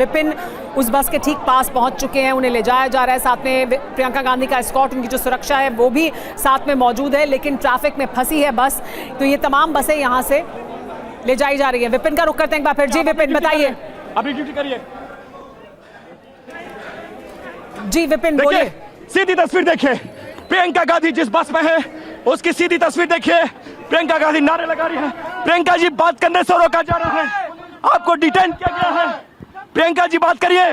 विपिन उस बस के ठीक पास पहुंच चुके हैं, उन्हें ले जाया जा रहा है। साथ में प्रियंका गांधी का एस्कॉर्ट, उनकी जो सुरक्षा है वो भी साथ में मौजूद है, लेकिन ट्रैफिक में फंसी है बस। तो ये तमाम बसें यहाँ से ले जाई जा रही है। विपिन का रुख करते हैं एक बार फिर। जी विपिन बताइए। अभी ड्यूटी करिए। जी विपिन बोलिए। सीधी तस्वीर देखिए, प्रियंका गांधी जिस बस में है उसकी सीधी तस्वीर देखिए। प्रियंका गांधी नारे लगा रही है। प्रियंका जी बात करने से रोका जा रहा है, आपको डिटेन किया गया है। प्रियंका जी बात करिए।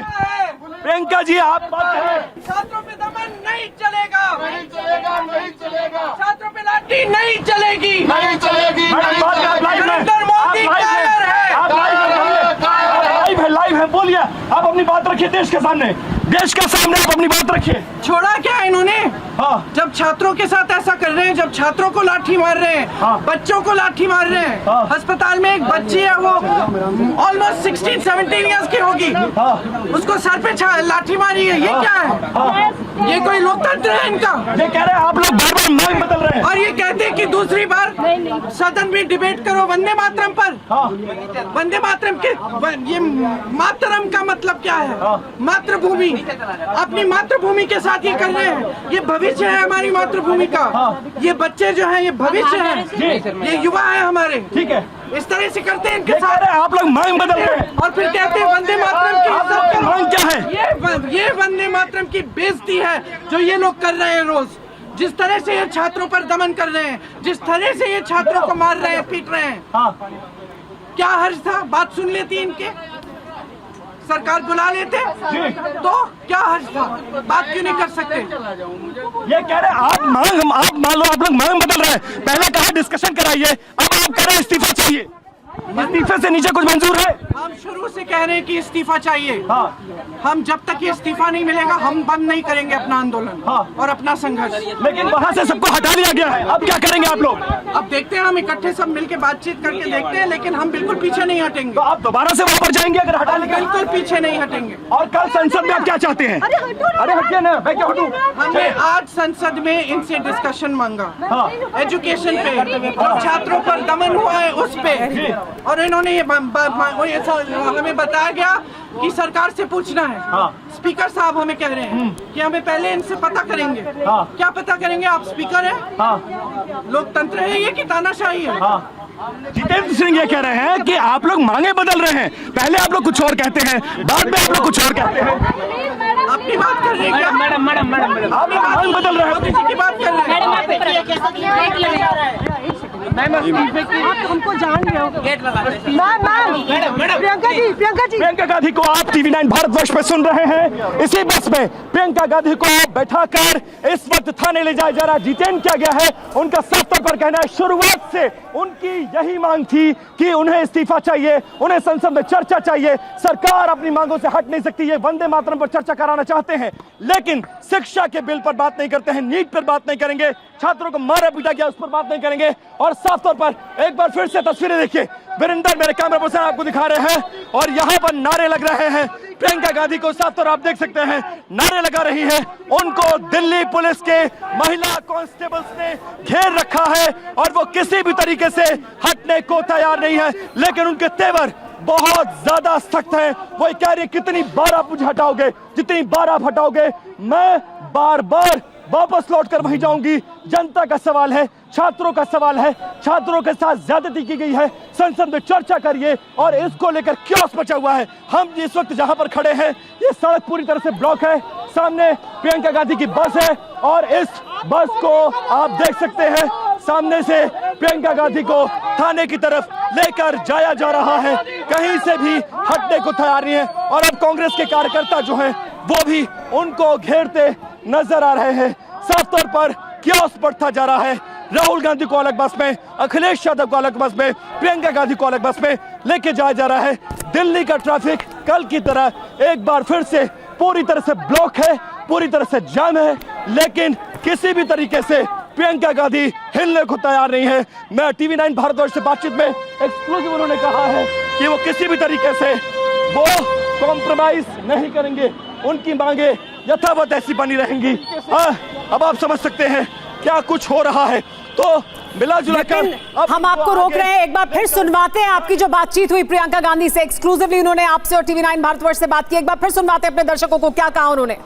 प्रियंका जी आप बात करिए। छात्रों पे दमन नहीं चलेगा, नहीं चलेगा, नहीं चलेगा। छात्रों पे लाठी नहीं चलेगी, नहीं चलेगी। नरेंद्र मोदी कायर है। आप लाइव है, बोलिए। आप अपनी बात रखिए देश के सामने, देश के सामने आप अपनी बात रखिए। छोड़ा क्या इन्होंने? हाँ। जब छात्रों के साथ ऐसा कर रहे हैं, जब छात्रों को लाठी मार रहे हैं, हाँ। बच्चों को लाठी मार रहे हैं। हाँ। अस्पताल में एक बच्ची है, वो ऑलमोस्ट 16-17 इयर्स की होगी, हाँ। उसको सर पे लाठी मारी है। ये क्या है? हाँ। ये कोई लोकतंत्र है इनका? ये कह रहे हैं आप लोग बार बार मांग बदल रहे हैं, और ये कहते हैं कि दूसरी बार सदन में डिबेट करो वंदे मातरम पर। हाँ। वंदे मातरम के ये मातरम का मतलब क्या है? मातृभूमि, अपनी मातृभूमि के साथ ये कर रहे हैं। ये भविष्य है हमारी मातृभूमि का। ये बच्चे जो हैं ये भविष्य है, ये युवा है हमारे। ठीक है, इस तरह से करते हैं इनके ये कह साथ। रहे हैं आप लोग मांग बदल रहे हैं और फिर कहते हैं वंदे मातरम की आप लोग मांग क्या है? ये वंदे मातरम की बेइज्जती है जो ये लोग कर रहे हैं रोज। जिस तरह से ये छात्रों पर दमन कर रहे हैं, जिस तरह से ये छात्रों को मार रहे हैं, पीट रहे हैं। हाँ। क्या हर्ज था? बात सुन लेती इनके, सरकार बुला लेते तो क्या हर्ज था? बात क्यों नहीं कर सकते? ये कह रहे हैं आप मान लो आप लोग मांग बदल रहे हैं। पहले कहा डिस्कशन कराइए, अब आप कह रहे हैं इस्तीफा चाहिए। इस्तीफे से नीचे कुछ मंजूर है? हम शुरू से कह रहे हैं कि इस्तीफा चाहिए। हाँ। हम जब तक ये इस्तीफा नहीं मिलेगा हम बंद नहीं करेंगे अपना आंदोलन। हाँ। और अपना संघर्ष। लेकिन वहाँ से सबको हटा लिया गया है, अब क्या करेंगे आप लोग? अब देखते हैं, हम इकट्ठे सब मिलके बातचीत करके देखते हैं, लेकिन हम बिल्कुल पीछे नहीं हटेंगे। तो आप दोबारा से वहाँ पर जाएंगे अगर हटा लिया? बिल्कुल पीछे नहीं हटेंगे। और कल संसद में आप क्या चाहते हैं? अरे हटिए ना, मैं क्या हटूं? हमने आज संसद में इनसे डिस्कशन मांगा। हाँ। एजुकेशन पे और छात्रों पर दमन हुआ है उस पे, और इन्होंने ये हमें बताया गया कि सरकार से पूछना है। हाँ। स्पीकर साहब हमें कह रहे हैं कि हमें पहले इनसे पता करेंगे। हाँ। क्या पता करेंगे? आप स्पीकर हैं? हाँ। लोकतंत्र है ये कि तानाशाही है? हाँ। जितेंद्र सिंह ये कह रहे हैं कि आप लोग मांगे बदल रहे हैं, पहले आप लोग कुछ और कहते हैं, बाद में आप लोग कुछ और कहते हैं। अपनी बात कर रहे हैं क्या? मैडम आप लोग मांग बदल रहे हैं, किसी की बात कर रहे हैं? हमको जान रहे हो। प्रियंका गांधी को आप TV9 भारतवर्ष में सुन रहे हैं। इसी बस में प्रियंका गांधी को बैठाकर इस वक्त थाने ले जाया जा रहा है। डिटेन किया गया है। उनका साफ तौर पर कहना है शुरुआत से उनकी यही मांग थी कि उन्हें इस्तीफा चाहिए, उन्हें संसद में चर्चा चाहिए। सरकार अपनी मांगों से हट नहीं सकती। ये वंदे मातरम पर चर्चा कराना चाहते हैं, लेकिन शिक्षा के बिल पर बात नहीं करते हैं, नीट पर बात नहीं करेंगे, छात्रों को मारा पीटा गया उस पर बात नहीं करेंगे। और साफ तौर पर एक बार फिर से तस्वीरें देखिए, वीरेंद्र मेरे कैमरा पर्सन आपको दिखा रहे हैं, और यहाँ पर नारे लग रहे हैं। प्रियंका गांधी को साफ तौर आप देख सकते हैं नारे लगा रही है। उनको दिल्ली पुलिस के महिला कांस्टेबल्स ने घेर रखा है और वो किसी भी तरीके से हटने को तैयार नहीं है, लेकिन उनके तेवर बहुत ज्यादा सख्त है। वो कह रही है कितनी बार आप मुझे हटाओगे, जितनी बार आप हटाओगे मैं बार बार वापस लौटकर वहीं जाऊंगी। जनता का सवाल है, छात्रों का सवाल है, छात्रों के साथ ज्यादती की गई है, संसद में चर्चा करिए। और इसको लेकर क्योस मचा हुआ है। हम इस वक्त जहां पर खड़े हैं ये सड़क पूरी तरह से ब्लॉक है। सामने प्रियंका गांधी की बस है और इस बस को आप देख सकते हैं सामने से प्रियंका गांधी को थाने की तरफ लेकर जाया जा रहा है। कहीं से भी हटने को तैयार नहीं है। और अब कांग्रेस के कार्यकर्ता जो हैं वो भी उनको घेरते नजर आ रहे हैं। साफ तौर पर क्योस बढ़ता जा रहा है। राहुल गांधी को अलग बस में, अखिलेश यादव को अलग बस में, प्रियंका गांधी को अलग बस में लेके जाया जा रहा है। दिल्ली का ट्रैफिक कल की तरह एक बार फिर से पूरी तरह से ब्लॉक है, पूरी तरह से जाम है, लेकिन किसी भी तरीके से प्रियंका गांधी हिलने को तैयार नहीं है। मैं TV9 भारतवर्ष से बातचीत में एक्सक्लूसिव उन्होंने कहा है कि वो किसी भी तरीके से वो कॉम्प्रोमाइज नहीं करेंगे। उनकी मांगे यथावत ऐसी बनी रहेंगी। अब आप समझ सकते हैं क्या कुछ हो रहा है। तो मिला जुला कर लेकिन हम आपको रोक रहे हैं, एक बार फिर सुनवाते हैं आपकी जो बातचीत हुई प्रियंका गांधी से। एक्सक्लूसिवली उन्होंने आपसे और टीवी9 भारतवर्ष से बात की, एक बार फिर सुनवाते हैं अपने दर्शकों को क्या कहा उन्होंने।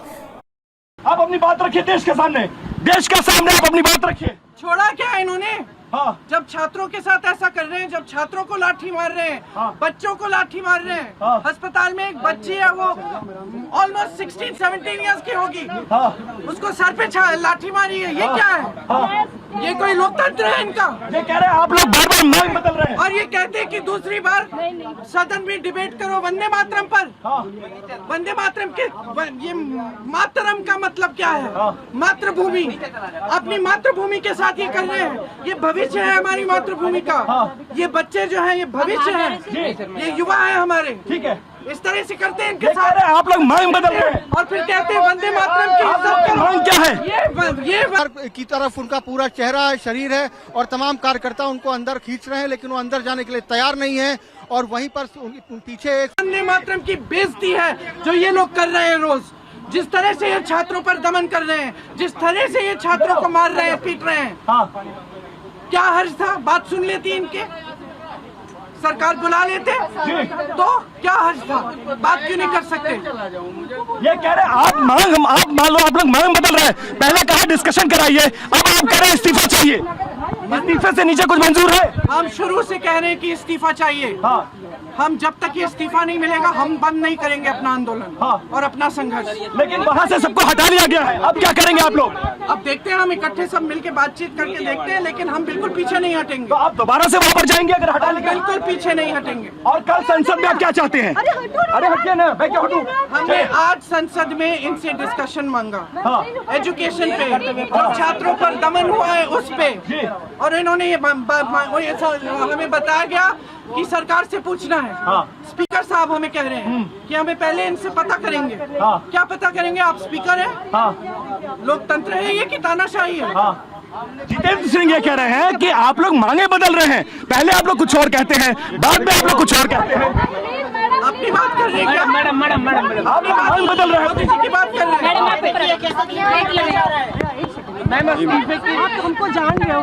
आप अपनी बात रखिए देश के सामने, देश के सामने आप अपनी बात रखिए। छोड़ा क्या इन्होंने? हाँ। जब छात्रों के साथ ऐसा कर रहे हैं, जब छात्रों को लाठी मार रहे हैं, हाँ। बच्चों को लाठी मार रहे हैं, हाँ। अस्पताल में एक बच्ची है, वो ऑलमोस्ट 16-17 इयर्स की होगी, हाँ। उसको सर पे लाठी मारी है, ये क्या है? हाँ। ये कोई लोकतंत्र है इनका? ये कह रहे हैं आप लोग बार बार मांग बदल रहे हैं और ये कहते हैं कि दूसरी बार सदन में डिबेट करो वंदे मातरम पर। हाँ। वंदे मातरम के ये मातरम का मतलब क्या है? हाँ। मातृभूमि, अपनी मातृभूमि के साथ ये कर रहे हैं। ये भविष्य है हमारी मातृभूमि का। हाँ। ये बच्चे जो हैं ये भविष्य है, ये युवा है हमारे। ठीक है, इस तरह से करते हैं ये इनके कह साथ रहे हैं आप लोग मांग बदल रहे हैं और फिर कहते हैं वंदे मातरम की आप लोग की मांग क्या है? ये की तरफ उनका पूरा चेहरा है, शरीर है और तमाम कार्यकर्ता उनको अंदर खींच रहे हैं, लेकिन वो अंदर जाने के लिए तैयार नहीं है। और वहीं पर पीछे एक वंदे मातरम की बेइज्जती है जो ये लोग कर रहे हैं रोज। जिस तरह से ये छात्रों पर दमन कर रहे हैं, जिस तरह से ये छात्रों को मार रहे हैं, पीट रहे हैं, हाँ। क्या हर्ज था? बात सुन लेती इनके, सरकार बुला लेते तो क्या हर्ज था? बात क्यों नहीं कर सकते? ये कह रहे हैं आप मान लो आप लोग मांग बदल रहे हैं। पहले कहा डिस्कशन कराइए, अब आप कह रहे हैं इस्तीफा चाहिए। इस्तीफे से नीचे कुछ मंजूर है? हम शुरू से कह रहे हैं कि इस्तीफा चाहिए। हाँ। हम जब तक ये इस्तीफा नहीं मिलेगा हम बंद नहीं करेंगे अपना आंदोलन। हाँ। और अपना संघर्ष। लेकिन वहाँ से सबको हटा लिया गया है, अब क्या करेंगे आप लोग? अब देखते हैं, हम इकट्ठे सब मिलके बातचीत करके देखते हैं, लेकिन हम बिल्कुल पीछे नहीं हटेंगे। तो आप दोबारा से वहाँ पर जाएंगे अगर हटा लिया? बिल्कुल पीछे नहीं हटेंगे। और कल संसद में आप क्या चाहते हैं? अरे हटिए ना, मैं क्या हटूं? हमने आज संसद में इनसे डिस्कशन मांगा। हाँ। एजुकेशन पे और छात्रों पर दमन हुआ है उस पे, और इन्होंने ये हमें बताया गया कि सरकार से पूछना है। हाँ। स्पीकर साहब हमें कह रहे हैं कि हमें पहले इनसे पता करेंगे। हाँ। क्या पता करेंगे? आप स्पीकर हैं? हाँ। लोकतंत्र है ये कि तानाशाही है? हाँ। जितेंद्र सिंह ये कह रहे हैं कि आप लोग मांगे बदल रहे हैं, पहले आप लोग कुछ और कहते हैं, बाद में आप लोग कुछ और कहते हैं। अपनी बात कर रहे हैं क्या? मैडम आप लोग मांग बदल रहे हैं। किसी की बात कर रहे हैं? मैम इस्तीफे की आप हमको जान रहे हो।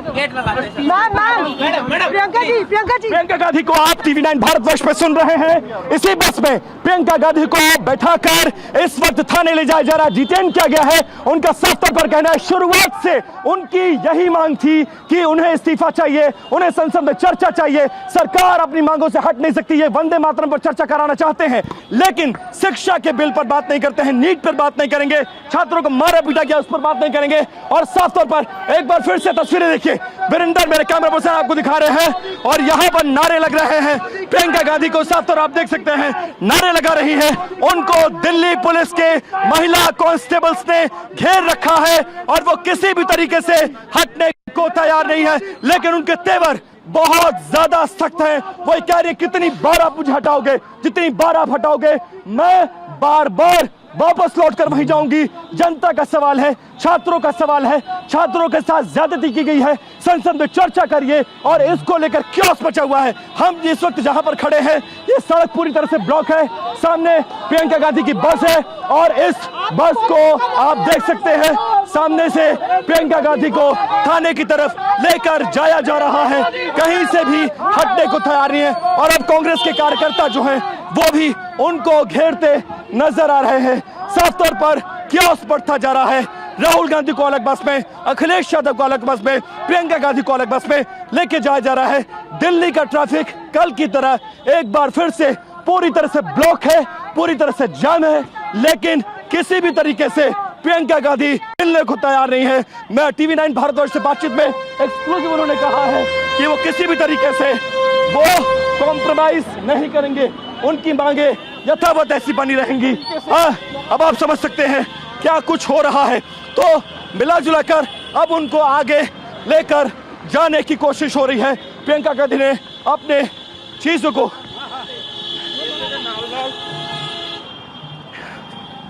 प्रियंका गांधी को आप टीवी9 भारतवर्ष पे सुन रहे हैं। इसी बस में प्रियंका गांधी को बैठाकर इस वक्त थाने ले जाया जा रहा है। डिटेन किया गया है। उनका साफ तौर पर कहना है शुरुआत से उनकी यही मांग थी कि उन्हें इस्तीफा चाहिए, उन्हें संसद में चर्चा चाहिए। सरकार अपनी मांगों से हट नहीं सकती। ये वंदे मातरम पर चर्चा कराना चाहते हैं, लेकिन शिक्षा के बिल पर बात नहीं करते हैं, नीट पर बात नहीं करेंगे, छात्रों को मारा पीटा गया उस पर बात नहीं करेंगे। और साफ तौर पर एक बार फिर से तस्वीरें देखिए, वीरेंद्र मेरे कैमरा पर्सन आपको दिखा रहे हैं और यहाँ पर नारे लग रहे हैं। प्रियंका गांधी को साफ तौर आप देख सकते हैं नारे लगा रही है। उनको दिल्ली पुलिस के महिला कांस्टेबल्स ने घेर रखा है और वो किसी भी तरीके से हटने को तैयार नहीं है, लेकिन उनके तेवर बहुत ज्यादा सख्त है। वो कह रही है कितनी बार आप मुझे हटाओगे, जितनी बार आप हटाओगे मैं बार बार वापस लौटकर वहीं जाऊंगी। जनता का सवाल है, छात्रों का सवाल है, छात्रों के साथ ज्यादती की गई है, संसद में चर्चा करिए। और इसको लेकर क्योस मचा हुआ है। हम इस वक्त जहां पर खड़े हैं ये सड़क पूरी तरह से ब्लॉक है। सामने प्रियंका गांधी की बस है और इस बस को आप देख सकते हैं सामने से प्रियंका गांधी को थाने की तरफ लेकर जाया जा रहा है। कहीं से भी हटने को तैयार नहीं है और अब कांग्रेस के कार्यकर्ता जो हैं वो भी उनको घेरते नजर आ रहे हैं। साफ तौर पर क्योस बढ़ता जा रहा है। राहुल गांधी को अलग बस में, अखिलेश यादव को अलग बस में, प्रियंका गांधी को अलग बस में लेके जाया जा रहा है। दिल्ली का ट्रैफिक कल की तरह एक बार फिर से पूरी तरह से ब्लॉक है, पूरी तरह से जाम है, लेकिन किसी भी तरीके से प्रियंका गांधी मिलने को तैयार नहीं है। मैं टीवी9 भारतवर्ष से बातचीत में एक्सक्लूसिव उन्होंने कहा है कि वो किसी भी तरीके से वो कॉम्प्रोमाइज नहीं करेंगे। उनकी मांगे यथावत ऐसी बनी रहेंगी। अब आप समझ सकते हैं क्या कुछ हो रहा है। तो मिला जुला कर अब उनको आगे लेकर जाने की कोशिश हो रही है। प्रियंका गांधी ने अपने चीजों को